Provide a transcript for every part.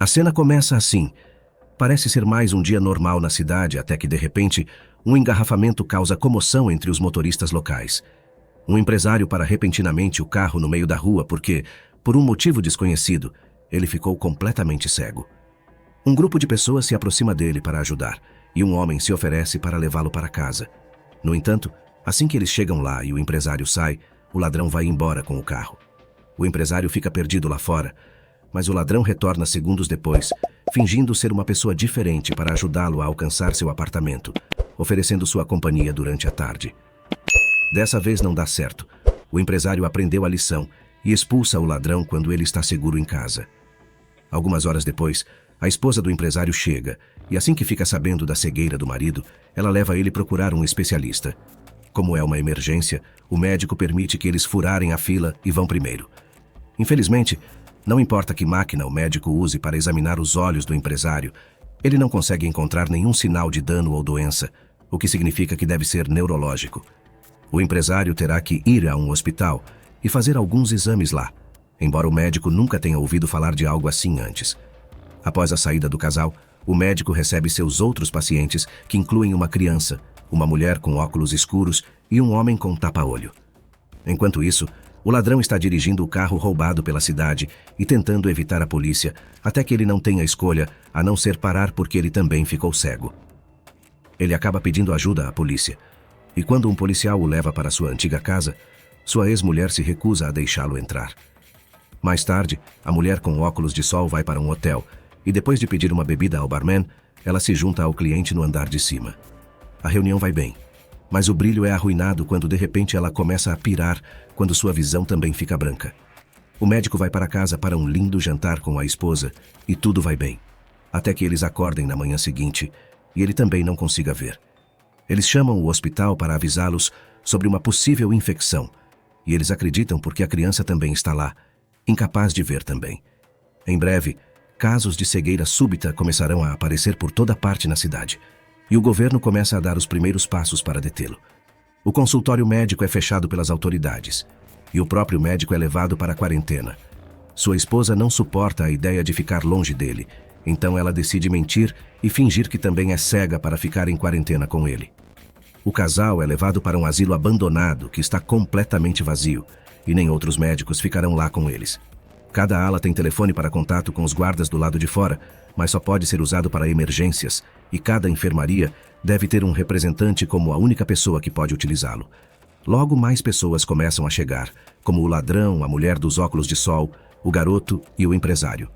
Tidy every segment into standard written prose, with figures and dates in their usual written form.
A cena começa assim. Parece ser mais um dia normal na cidade, até que, de repente, um engarrafamento causa comoção entre os motoristas locais. Um empresário para repentinamente o carro no meio da rua porque, por um motivo desconhecido, ele ficou completamente cego. Um grupo de pessoas se aproxima dele para ajudar, e um homem se oferece para levá-lo para casa. No entanto, assim que eles chegam lá e o empresário sai, o ladrão vai embora com o carro. O empresário fica perdido lá fora, mas o ladrão retorna segundos depois, fingindo ser uma pessoa diferente para ajudá-lo a alcançar seu apartamento, oferecendo sua companhia durante a tarde. Dessa vez não dá certo. O empresário aprendeu a lição e expulsa o ladrão quando ele está seguro em casa. Algumas horas depois, a esposa do empresário chega e, assim que fica sabendo da cegueira do marido, ela leva ele procurar um especialista. Como é uma emergência, o médico permite que eles furarem a fila e vão primeiro. Infelizmente, não importa que máquina o médico use para examinar os olhos do empresário, ele não consegue encontrar nenhum sinal de dano ou doença, o que significa que deve ser neurológico. O empresário terá que ir a um hospital e fazer alguns exames lá, embora o médico nunca tenha ouvido falar de algo assim antes. Após a saída do casal, o médico recebe seus outros pacientes, que incluem uma criança, uma mulher com óculos escuros e um homem com tapa-olho. Enquanto isso, o ladrão está dirigindo o carro roubado pela cidade e tentando evitar a polícia, até que ele não tenha escolha a não ser parar porque ele também ficou cego. Ele acaba pedindo ajuda à polícia, e quando um policial o leva para sua antiga casa, sua ex-mulher se recusa a deixá-lo entrar. Mais tarde, a mulher com óculos de sol vai para um hotel e, depois de pedir uma bebida ao barman, ela se junta ao cliente no andar de cima. A reunião vai bem, mas o brilho é arruinado quando de repente ela começa a pirar quando sua visão também fica branca. O médico vai para casa para um lindo jantar com a esposa e tudo vai bem, até que eles acordem na manhã seguinte e ele também não consiga ver. Eles chamam o hospital para avisá-los sobre uma possível infecção e eles acreditam porque a criança também está lá, incapaz de ver também. Em breve, casos de cegueira súbita começarão a aparecer por toda parte na cidade e o governo começa a dar os primeiros passos para detê-lo. O consultório médico é fechado pelas autoridades e o próprio médico é levado para a quarentena. Sua esposa não suporta a ideia de ficar longe dele, então ela decide mentir e fingir que também é cega para ficar em quarentena com ele. O casal é levado para um asilo abandonado que está completamente vazio e nem outros médicos ficarão lá com eles. Cada ala tem telefone para contato com os guardas do lado de fora, mas só pode ser usado para emergências e cada enfermaria deve ter um representante como a única pessoa que pode utilizá-lo. Logo mais pessoas começam a chegar, como o ladrão, a mulher dos óculos de sol, o garoto e o empresário.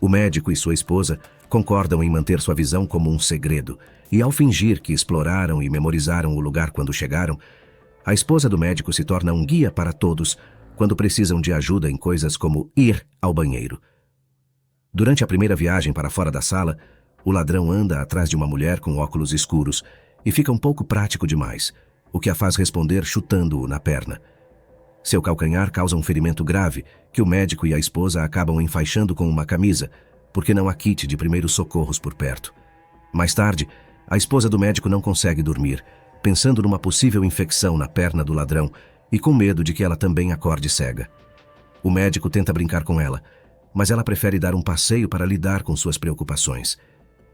O médico e sua esposa concordam em manter sua visão como um segredo, e ao fingir que exploraram e memorizaram o lugar quando chegaram, a esposa do médico se torna um guia para todos quando precisam de ajuda em coisas como ir ao banheiro. Durante a primeira viagem para fora da sala, o ladrão anda atrás de uma mulher com óculos escuros e fica um pouco prático demais, o que a faz responder chutando-o na perna. Seu calcanhar causa um ferimento grave que o médico e a esposa acabam enfaixando com uma camisa, porque não há kit de primeiros socorros por perto. Mais tarde, a esposa do médico não consegue dormir, pensando numa possível infecção na perna do ladrão e com medo de que ela também acorde cega. O médico tenta brincar com ela, mas ela prefere dar um passeio para lidar com suas preocupações.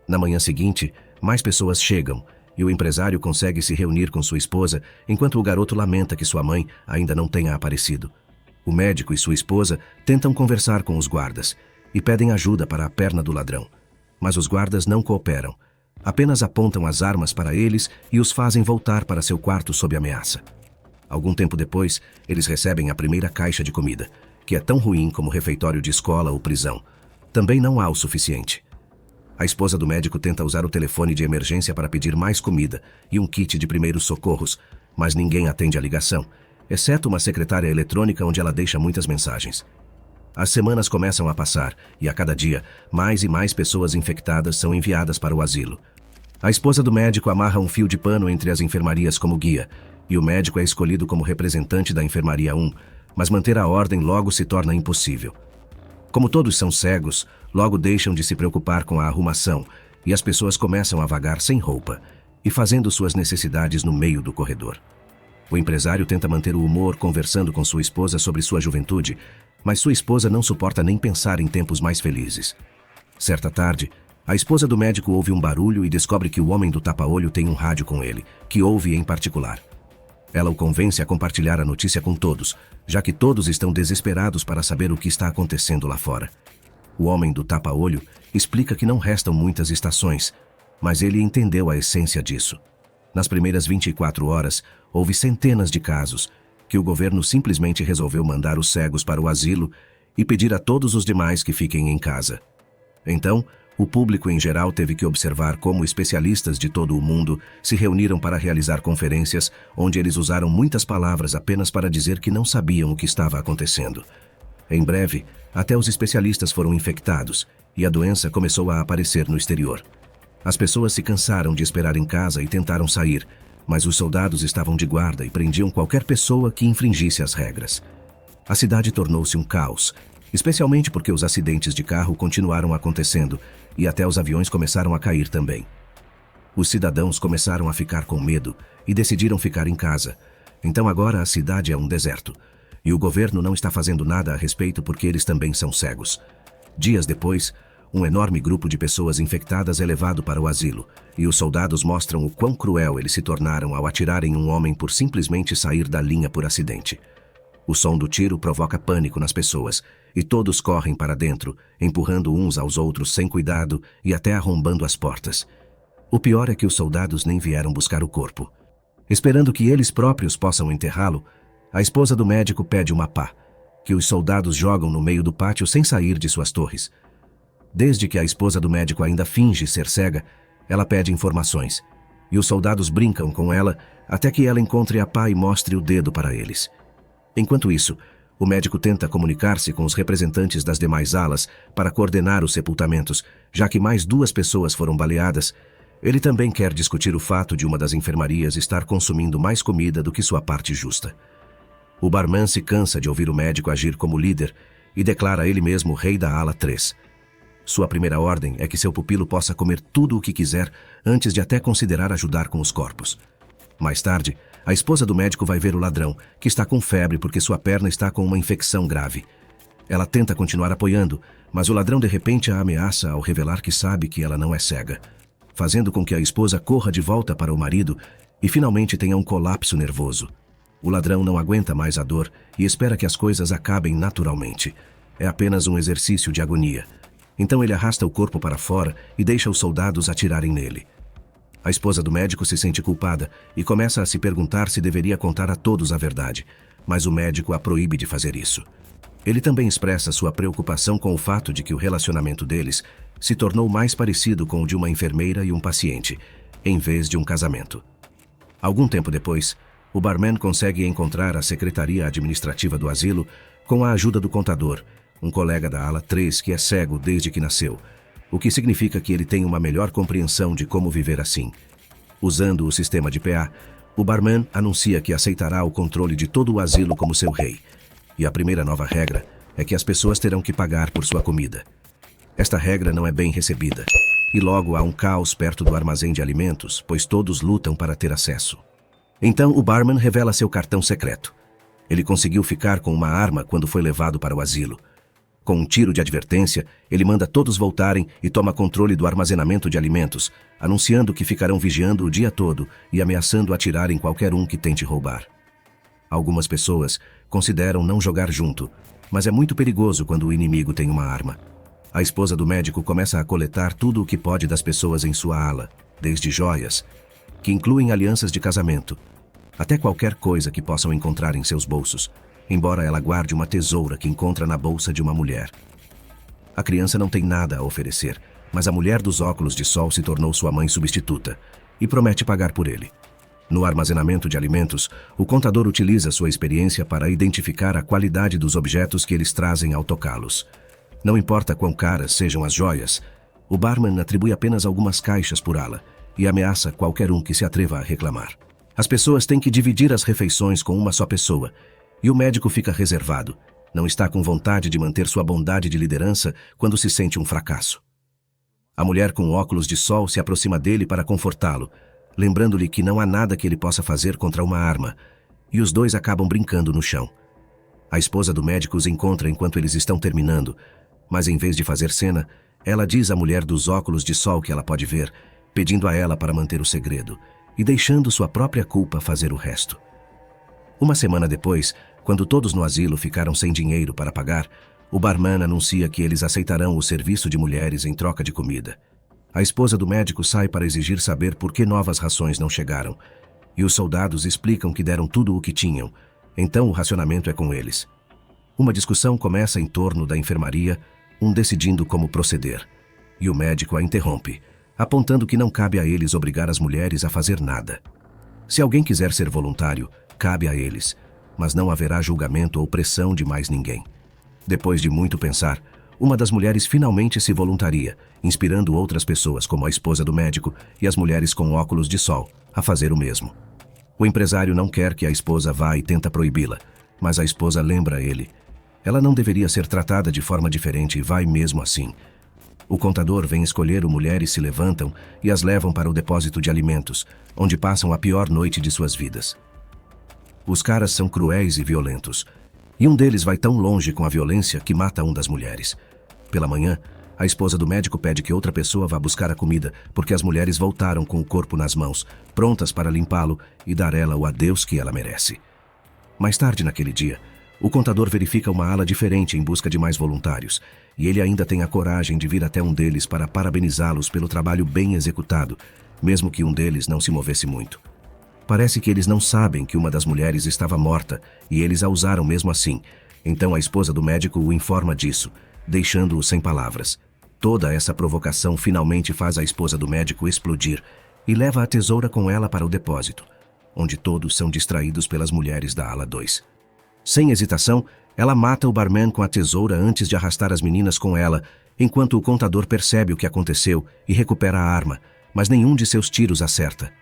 Na manhã seguinte, mais pessoas chegam e o empresário consegue se reunir com sua esposa enquanto o garoto lamenta que sua mãe ainda não tenha aparecido. O médico e sua esposa tentam conversar com os guardas e pedem ajuda para a perna do ladrão, mas os guardas não cooperam, apenas apontam as armas para eles e os fazem voltar para seu quarto sob ameaça. Algum tempo depois, eles recebem a primeira caixa de comida, que é tão ruim como refeitório de escola ou prisão. Também não há o suficiente. A esposa do médico tenta usar o telefone de emergência para pedir mais comida e um kit de primeiros socorros, mas ninguém atende a ligação, exceto uma secretária eletrônica onde ela deixa muitas mensagens. As semanas começam a passar e, a cada dia, mais e mais pessoas infectadas são enviadas para o asilo. A esposa do médico amarra um fio de pano entre as enfermarias como guia, e o médico é escolhido como representante da enfermaria 1, mas manter a ordem logo se torna impossível. Como todos são cegos, logo deixam de se preocupar com a arrumação e as pessoas começam a vagar sem roupa e fazendo suas necessidades no meio do corredor. O empresário tenta manter o humor conversando com sua esposa sobre sua juventude, mas sua esposa não suporta nem pensar em tempos mais felizes. Certa tarde, a esposa do médico ouve um barulho e descobre que o homem do tapa-olho tem um rádio com ele, que ouve em particular. Ela o convence a compartilhar a notícia com todos, já que todos estão desesperados para saber o que está acontecendo lá fora. O homem do tapa-olho explica que não restam muitas estações, mas ele entendeu a essência disso. Nas primeiras 24 horas, houve centenas de casos que o governo simplesmente resolveu mandar os cegos para o asilo e pedir a todos os demais que fiquem em casa. Então, o público em geral teve que observar como especialistas de todo o mundo se reuniram para realizar conferências onde eles usaram muitas palavras apenas para dizer que não sabiam o que estava acontecendo. Em breve, até os especialistas foram infectados e a doença começou a aparecer no exterior. As pessoas se cansaram de esperar em casa e tentaram sair, mas os soldados estavam de guarda e prendiam qualquer pessoa que infringisse as regras. A cidade tornou-se um caos, especialmente porque os acidentes de carro continuaram acontecendo e até os aviões começaram a cair também. Os cidadãos começaram a ficar com medo e decidiram ficar em casa. Então agora a cidade é um deserto. E o governo não está fazendo nada a respeito porque eles também são cegos. Dias depois, um enorme grupo de pessoas infectadas é levado para o asilo, e os soldados mostram o quão cruel eles se tornaram ao atirar em um homem por simplesmente sair da linha por acidente. O som do tiro provoca pânico nas pessoas, e todos correm para dentro, empurrando uns aos outros sem cuidado e até arrombando as portas. O pior é que os soldados nem vieram buscar o corpo. Esperando que eles próprios possam enterrá-lo, a esposa do médico pede uma pá, que os soldados jogam no meio do pátio sem sair de suas torres. Desde que a esposa do médico ainda finge ser cega, ela pede informações, e os soldados brincam com ela até que ela encontre a pá e mostre o dedo para eles. Enquanto isso, o médico tenta comunicar-se com os representantes das demais alas para coordenar os sepultamentos, já que mais 2 pessoas foram baleadas. Ele também quer discutir o fato de uma das enfermarias estar consumindo mais comida do que sua parte justa. O barman se cansa de ouvir o médico agir como líder e declara ele mesmo o rei da ala 3. Sua primeira ordem é que seu pupilo possa comer tudo o que quiser antes de até considerar ajudar com os corpos. Mais tarde, a esposa do médico vai ver o ladrão, que está com febre porque sua perna está com uma infecção grave. Ela tenta continuar apoiando, mas o ladrão de repente a ameaça ao revelar que sabe que ela não é cega, fazendo com que a esposa corra de volta para o marido e finalmente tenha um colapso nervoso. O ladrão não aguenta mais a dor e espera que as coisas acabem naturalmente. É apenas um exercício de agonia. Então ele arrasta o corpo para fora e deixa os soldados atirarem nele. A esposa do médico se sente culpada e começa a se perguntar se deveria contar a todos a verdade, mas o médico a proíbe de fazer isso. Ele também expressa sua preocupação com o fato de que o relacionamento deles se tornou mais parecido com o de uma enfermeira e um paciente, em vez de um casamento. Algum tempo depois, o barman consegue encontrar a secretaria administrativa do asilo com a ajuda do contador, um colega da ala 3 que é cego desde que nasceu, o que significa que ele tem uma melhor compreensão de como viver assim. Usando o sistema de PA, o barman anuncia que aceitará o controle de todo o asilo como seu rei. E a primeira nova regra é que as pessoas terão que pagar por sua comida. Esta regra não é bem recebida, e logo há um caos perto do armazém de alimentos, pois todos lutam para ter acesso. Então o barman revela seu cartão secreto. Ele conseguiu ficar com uma arma quando foi levado para o asilo. Com um tiro de advertência, ele manda todos voltarem e toma controle do armazenamento de alimentos, anunciando que ficarão vigiando o dia todo e ameaçando atirar em qualquer um que tente roubar. Algumas pessoas consideram não jogar junto, mas é muito perigoso quando o inimigo tem uma arma. A esposa do médico começa a coletar tudo o que pode das pessoas em sua ala, desde joias, que incluem alianças de casamento, até qualquer coisa que possam encontrar em seus bolsos, embora ela guarde uma tesoura que encontra na bolsa de uma mulher. A criança não tem nada a oferecer, mas a mulher dos óculos de sol se tornou sua mãe substituta e promete pagar por ele. No armazenamento de alimentos, o contador utiliza sua experiência para identificar a qualidade dos objetos que eles trazem ao tocá-los. Não importa quão caras sejam as joias, o barman atribui apenas algumas caixas por ala e ameaça qualquer um que se atreva a reclamar. As pessoas têm que dividir as refeições com uma só pessoa, e o médico fica reservado, não está com vontade de manter sua bondade de liderança quando se sente um fracasso. A mulher com óculos de sol se aproxima dele para confortá-lo, lembrando-lhe que não há nada que ele possa fazer contra uma arma, e os dois acabam brincando no chão. A esposa do médico os encontra enquanto eles estão terminando, mas em vez de fazer cena, Ela diz à mulher dos óculos de sol que ela pode ver, pedindo a ela para manter o segredo e deixando sua própria culpa fazer o resto. Uma semana depois, quando todos no asilo ficaram sem dinheiro para pagar, o barman anuncia que eles aceitarão o serviço de mulheres em troca de comida. A esposa do médico sai para exigir saber por que novas rações não chegaram, e os soldados explicam que deram tudo o que tinham, então o racionamento é com eles. Uma discussão começa em torno da enfermaria, um decidindo como proceder, e o médico a interrompe, apontando que não cabe a eles obrigar as mulheres a fazer nada. Se alguém quiser ser voluntário, cabe a eles, mas não haverá julgamento ou pressão de mais ninguém. Depois de muito pensar, uma das mulheres finalmente se voluntaria, inspirando outras pessoas, como a esposa do médico e as mulheres com óculos de sol, a fazer o mesmo. O empresário não quer que a esposa vá e tenta proibi-la, mas a esposa lembra ele. Ela não deveria ser tratada de forma diferente e vai mesmo assim. O contador vem escolher o mulheres se levantam e as levam para o depósito de alimentos, onde passam a pior noite de suas vidas. Os caras são cruéis e violentos, e um deles vai tão longe com a violência que mata um das mulheres. Pela manhã, a esposa do médico pede que outra pessoa vá buscar a comida, porque as mulheres voltaram com o corpo nas mãos, prontas para limpá-lo e dar ela o adeus que ela merece. Mais tarde naquele dia, o contador verifica uma ala diferente em busca de mais voluntários, e ele ainda tem a coragem de vir até um deles para parabenizá-los pelo trabalho bem executado, mesmo que um deles não se movesse muito. Parece que eles não sabem que uma das mulheres estava morta e eles a usaram mesmo assim, então a esposa do médico o informa disso, deixando-o sem palavras. Toda essa provocação finalmente faz a esposa do médico explodir e leva a tesoura com ela para o depósito, onde todos são distraídos pelas mulheres da ala 2. Sem hesitação, ela mata o barman com a tesoura antes de arrastar as meninas com ela, enquanto o contador percebe o que aconteceu e recupera a arma, mas nenhum de seus tiros acerta.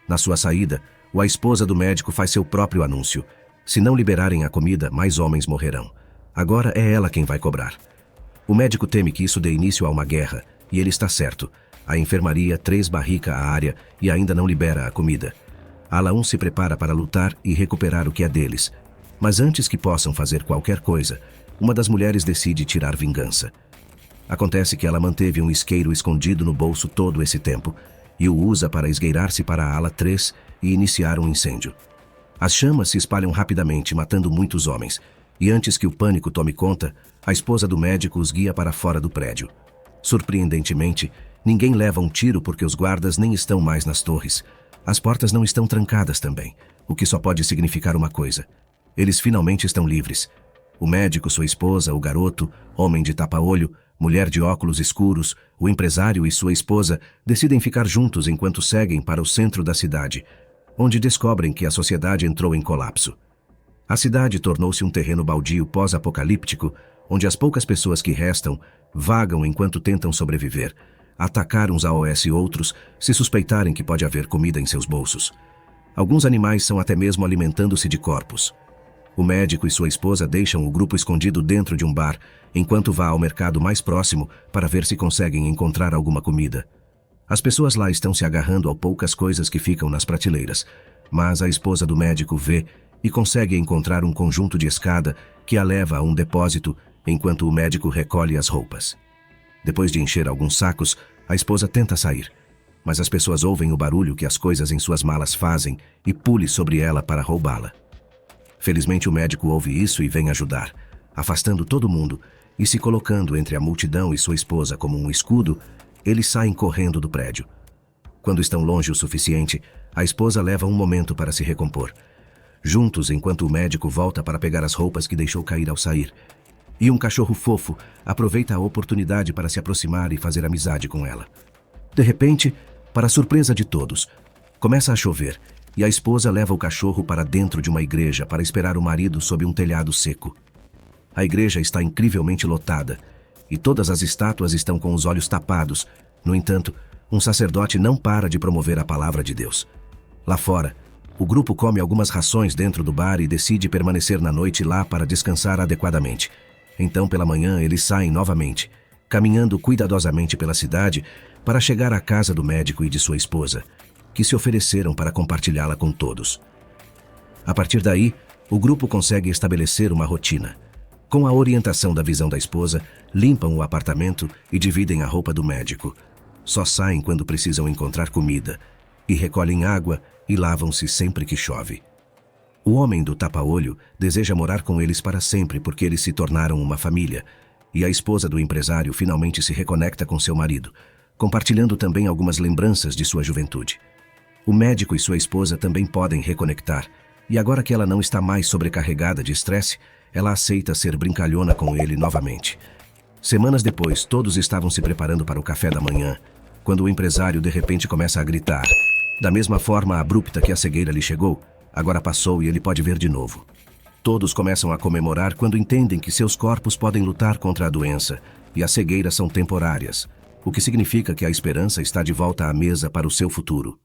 Na sua saída, a esposa do médico faz seu próprio anúncio. Se não liberarem a comida, mais homens morrerão. Agora é ela quem vai cobrar. O médico teme que isso dê início a uma guerra, e ele está certo. A enfermaria 3 barrica a área e ainda não libera a comida. A ala 1 se prepara para lutar e recuperar o que é deles. Mas antes que possam fazer qualquer coisa, uma das mulheres decide tirar vingança. Acontece que ela manteve um isqueiro escondido no bolso todo esse tempo e o usa para esgueirar-se para a ala 3 e iniciar um incêndio. As chamas se espalham rapidamente, matando muitos homens, e antes que o pânico tome conta, a esposa do médico os guia para fora do prédio. Surpreendentemente, ninguém leva um tiro porque os guardas nem estão mais nas torres. As portas não estão trancadas também, o que só pode significar uma coisa. Eles finalmente estão livres. O médico, sua esposa, o garoto, homem de tapa-olho, mulher de óculos escuros, o empresário e sua esposa decidem ficar juntos enquanto seguem para o centro da cidade, onde descobrem que a sociedade entrou em colapso. A cidade tornou-se um terreno baldio pós-apocalíptico, onde as poucas pessoas que restam vagam enquanto tentam sobreviver, atacar uns AOS e outros se suspeitarem que pode haver comida em seus bolsos. Alguns animais são até mesmo alimentando-se de corpos. O médico e sua esposa deixam o grupo escondido dentro de um bar, enquanto vá ao mercado mais próximo para ver se conseguem encontrar alguma comida. As pessoas lá estão se agarrando a poucas coisas que ficam nas prateleiras, mas a esposa do médico vê e consegue encontrar um conjunto de escada que a leva a um depósito enquanto o médico recolhe as roupas. Depois de encher alguns sacos, a esposa tenta sair, mas as pessoas ouvem o barulho que as coisas em suas malas fazem e pule sobre ela para roubá-la. Felizmente o médico ouve isso e vem ajudar, afastando todo mundo e se colocando entre a multidão e sua esposa como um escudo, eles saem correndo do prédio. Quando estão longe o suficiente, a esposa leva um momento para se recompor. Juntos, enquanto o médico volta para pegar as roupas que deixou cair ao sair. E um cachorro fofo aproveita a oportunidade para se aproximar e fazer amizade com ela. De repente, para surpresa de todos, começa a chover e a esposa leva o cachorro para dentro de uma igreja para esperar o marido sob um telhado seco. A igreja está incrivelmente lotada e todas as estátuas estão com os olhos tapados. No entanto, um sacerdote não para de promover a palavra de Deus. Lá fora, o grupo come algumas rações dentro do bar e decide permanecer na noite lá para descansar adequadamente. Então, pela manhã, eles saem novamente, caminhando cuidadosamente pela cidade para chegar à casa do médico e de sua esposa, que se ofereceram para compartilhá-la com todos. A partir daí, o grupo consegue estabelecer uma rotina. Com a orientação da visão da esposa, limpam o apartamento e dividem a roupa do médico. Só saem quando precisam encontrar comida, e recolhem água e lavam-se sempre que chove. O homem do tapa-olho deseja morar com eles para sempre porque eles se tornaram uma família, e a esposa do empresário finalmente se reconecta com seu marido, compartilhando também algumas lembranças de sua juventude. O médico e sua esposa também podem reconectar, e agora que ela não está mais sobrecarregada de estresse, ela aceita ser brincalhona com ele novamente. Semanas depois, todos estavam se preparando para o café da manhã, quando o empresário de repente começa a gritar. Da mesma forma abrupta que a cegueira lhe chegou, agora passou e ele pode ver de novo. Todos começam a comemorar quando entendem que seus corpos podem lutar contra a doença e as cegueiras são temporárias, o que significa que a esperança está de volta à mesa para o seu futuro.